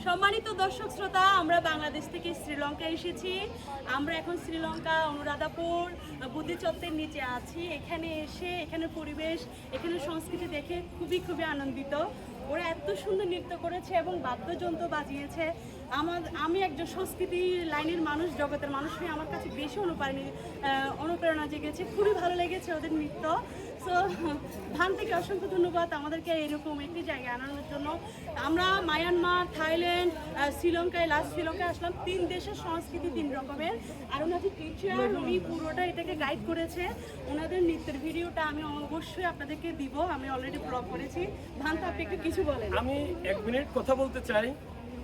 সম্মানিত দর্শক শ্রোতা, আমরা বাংলাদেশ থেকে শ্রীলঙ্কা এসেছি। আমরা এখন শ্রীলঙ্কা অনুরাধাপুর বুদ্ধিচত্বরের নিচে আছি। এখানে এসে এখানের পরিবেশ, এখানের সংস্কৃতি দেখে খুবই আনন্দিত। ওরা এত সুন্দর নৃত্য করেছে এবং বাদ্যযন্ত্র বাজিয়েছে। আমি একজন সংস্কৃতি লাইনের মানুষ, জগতের মানুষ হয়ে আমার কাছে বেশি অনুপ্রেরণা জেগেছে। খুবই ভালো লেগেছে ওদের নৃত্য। সো ধান থেকে অসংখ্য ধন্যবাদ আমাদেরকে এরকম একটি জায়গায় আনানোর জন্য। আমরা মায়ানমার, থাইল্যান্ড, শ্রীলঙ্কায় আসলাম। 3 দেশের সংস্কৃতি 3 রকমের। আর ওনাদের টিচার উনি পুরোটা এটাকে গাইড করেছে। ওনাদের নৃত্যের ভিডিওটা আমি অবশ্যই আপনাদেরকে দিব। আমি অলরেডি ব্লগ করেছি। ধান তো আপনি একটু কিছু বলেন। আমি 1 মিনিট কথা বলতে চাই।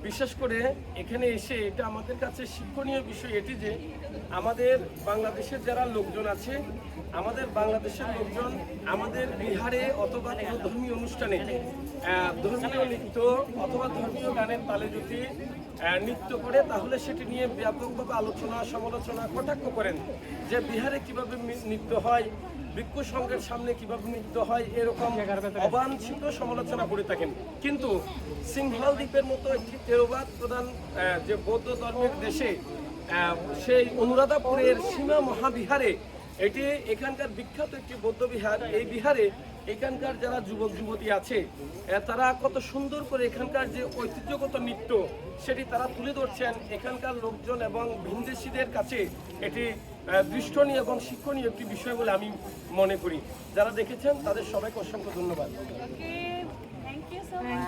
বিশেষ করে এখানে এসে এটা আমাদের কাছে শিক্ষণীয় বিষয় এটি যে আমাদের বাংলাদেশের যারা লোকজন আছে, আমাদের বাংলাদেশের লোকজন আমাদের বিহারে অথবা কোনো ধর্মীয় অনুষ্ঠানে ধর্মীয় নৃত্য অথবা ধর্মীয় গানের তালে যদি নৃত্য করে, তাহলে সেটি নিয়ে ব্যাপকভাবে আলোচনা সমালোচনা কটাক্ষ করেন যে বিহারে কিভাবে নৃত্য হয়, ভিক্ষু সংঘের সামনে কিভাবে নৃত্য হয়, এরকম অবাঞ্ছিত সমালোচনা করে থাকেন। কিন্তু সিংহল দ্বীপের মতো একটি তেরোবাদ প্রধান যে বৌদ্ধ ধর্মের দেশে, সেই অনুরাধাপুরের সীমা মহাবিহারে, এটি এখানকার বিখ্যাত একটি বৌদ্ধ বিহার। এই বিহারে এখানকার যারা যুবক যুবতী আছে তারা কত সুন্দর করে এখানকার যে ঐতিহ্যগত নৃত্য সেটি তারা তুলে ধরছেন। এখানকার লোকজন এবং ভিনদেশীদের কাছে এটি দৃষ্টনীয় এবং শিক্ষণীয় একটি বিষয় বলে আমি মনে করি। যারা দেখেছেন তাদের সবাইকে অসংখ্য ধন্যবাদ। ওকে, থ্যাংক ইউ সো মাচ।